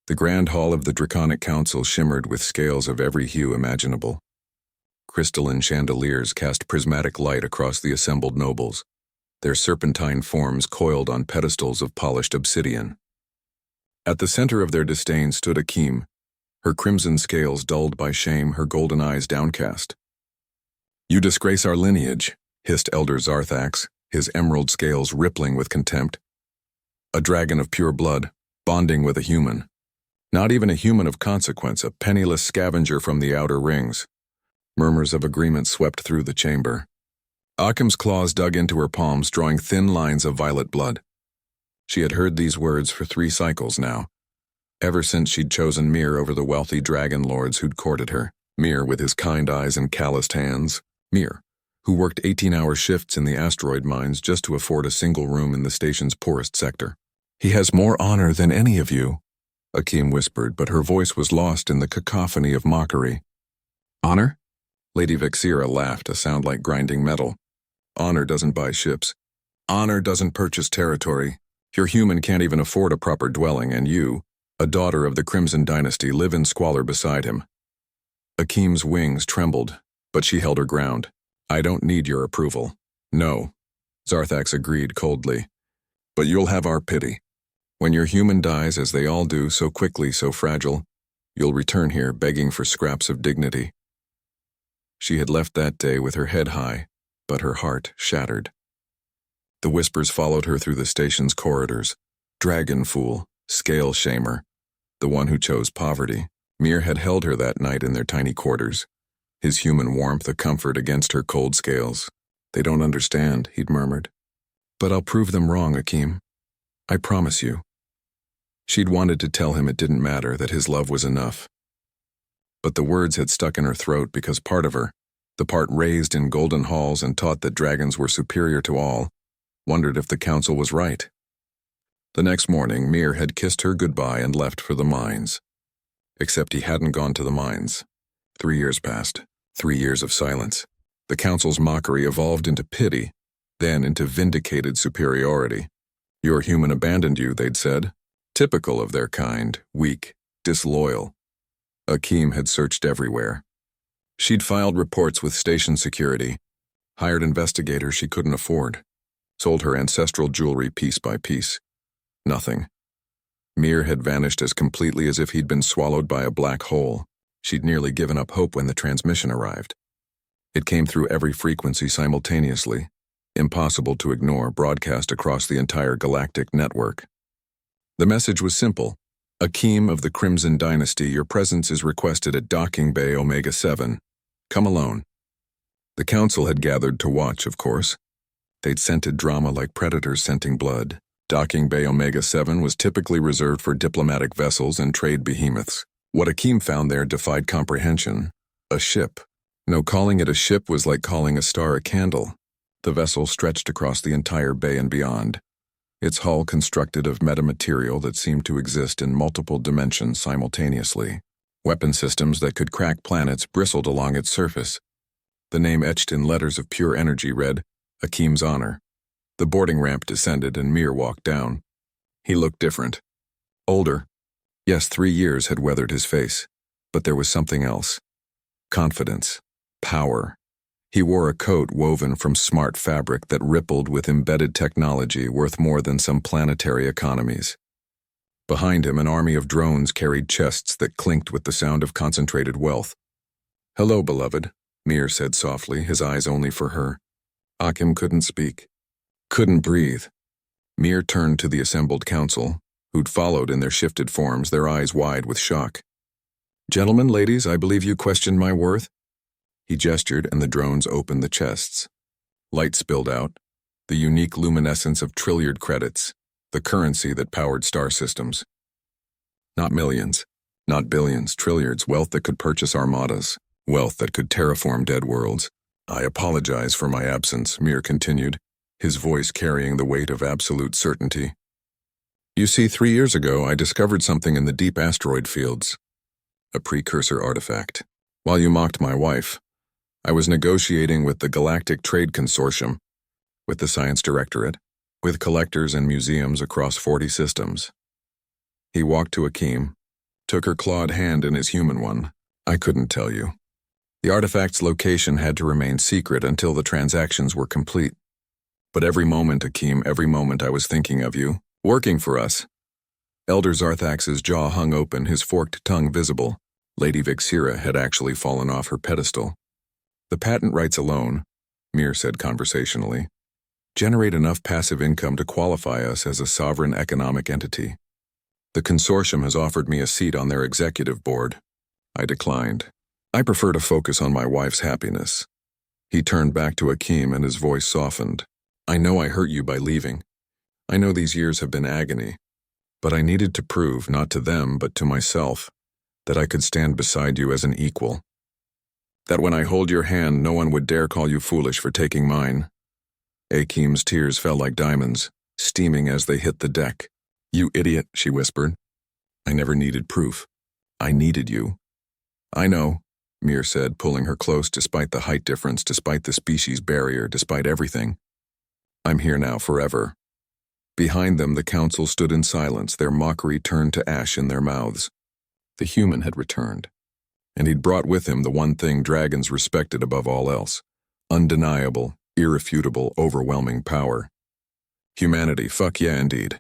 The grand hall of the Draconic Council shimmered with scales of every hue imaginable. Crystalline chandeliers cast prismatic light across the assembled nobles, their serpentine forms coiled on pedestals of polished obsidian. At the center of their disdain stood Akim, her crimson scales dulled by shame, her golden eyes downcast. "You disgrace our lineage," hissed Elder Zarthax, his emerald scales rippling with contempt. "A dragon of pure blood, bonding with a human. Not even a human of consequence, a penniless scavenger from the outer rings." Murmurs of agreement swept through the chamber. Akim's claws dug into her palms, drawing thin lines of violet blood. She had heard these words for 3 cycles now, ever since she'd chosen Mir over the wealthy dragon lords who'd courted her. Mir with his kind eyes and calloused hands. Mir, who worked 18-hour shifts in the asteroid mines just to afford a single room in the station's poorest sector. "He has more honor than any of you," Akim whispered, but her voice was lost in the cacophony of mockery. "Honor?" Lady Vixira laughed, a sound like grinding metal. "Honor doesn't buy ships. Honor doesn't purchase territory. Your human can't even afford a proper dwelling, and you, a daughter of the Crimson Dynasty, live in squalor beside him." Akim's wings trembled, but she held her ground. "I don't need your approval." "No," Zarthax agreed coldly. "But you'll have our pity. When your human dies, as they all do, so quickly, so fragile, you'll return here begging for scraps of dignity." She had left that day with her head high, but her heart shattered. The whispers followed her through the station's corridors. Dragon fool, scale shamer, the one who chose poverty. Mir had held her that night in their tiny quarters, his human warmth a comfort against her cold scales. "They don't understand," he'd murmured. "But I'll prove them wrong, Akim. I promise you." She'd wanted to tell him it didn't matter, that his love was enough. But the words had stuck in her throat because part of her, the part raised in golden halls and taught that dragons were superior to all, wondered if the council was right. The next morning, Mir had kissed her goodbye and left for the mines. Except he hadn't gone to the mines. 3 years passed, 3 years of silence. The council's mockery evolved into pity, then into vindicated superiority. "Your human abandoned you," they'd said. Typical of their kind, weak, disloyal. Akim had searched everywhere. She'd filed reports with station security, hired investigators she couldn't afford, sold her ancestral jewelry piece by piece. Nothing. Mir had vanished as completely as if he'd been swallowed by a black hole. She'd nearly given up hope when the transmission arrived. It came through every frequency simultaneously, impossible to ignore, broadcast across the entire galactic network. The message was simple. "Akim of the Crimson Dynasty, your presence is requested at Docking Bay Omega-7. Come alone." The council had gathered to watch, of course. They'd scented drama like predators scenting blood. Docking Bay Omega-7 was typically reserved for diplomatic vessels and trade behemoths. What Akim found there defied comprehension. A ship. No, calling it a ship was like calling a star a candle. The vessel stretched across the entire bay and beyond, its hull constructed of metamaterial that seemed to exist in multiple dimensions simultaneously. Weapon systems that could crack planets bristled along its surface. The name etched in letters of pure energy read, "Akim's Honor." The boarding ramp descended and Mir walked down. He looked different. Older. Yes, 3 years had weathered his face. But there was something else. Confidence. Power. He wore a coat woven from smart fabric that rippled with embedded technology worth more than some planetary economies. Behind him, an army of drones carried chests that clinked with the sound of concentrated wealth. "Hello, beloved," Mir said softly, his eyes only for her. Akim couldn't speak. Couldn't breathe. Mir turned to the assembled council, who'd followed in their shifted forms, their eyes wide with shock. "Gentlemen, ladies, I believe you questioned my worth?" He gestured and the drones opened the chests. Light spilled out, the unique luminescence of Trilliard credits, the currency that powered star systems. Not millions, not billions, trilliards, wealth that could purchase armadas, wealth that could terraform dead worlds. "I apologize for my absence," Mir continued, his voice carrying the weight of absolute certainty. "You see, 3 years ago I discovered something in the deep asteroid fields, a precursor artifact. While you mocked my wife, I was negotiating with the Galactic Trade Consortium, with the Science Directorate, with collectors and museums across 40 systems." He walked to Akim, took her clawed hand in his human one. I couldn't tell you. The artifact's location had to remain secret until the transactions were complete. But every moment, Akeem, every moment I was thinking of you, working for us. Elder Zarthax's jaw hung open, his forked tongue visible. Lady Vixira had actually fallen off her pedestal. The patent rights alone, Mir said conversationally, generate enough passive income to qualify us as a sovereign economic entity. The consortium has offered me a seat on their executive board. I declined. I prefer to focus on my wife's happiness. He turned back to Akeem and his voice softened. I know I hurt you by leaving. I know these years have been agony. But I needed to prove, not to them, but to myself, that I could stand beside you as an equal. That when I hold your hand, no one would dare call you foolish for taking mine. Akeem's tears fell like diamonds, steaming as they hit the deck. You idiot, she whispered. I never needed proof. I needed you. I know, Mir said, pulling her close despite the height difference, despite the species barrier, despite everything. I'm here now forever. Behind them, the council stood in silence, their mockery turned to ash in their mouths. The human had returned, and he'd brought with him the one thing dragons respected above all else: undeniable, irrefutable, overwhelming power. Humanity, fuck yeah indeed.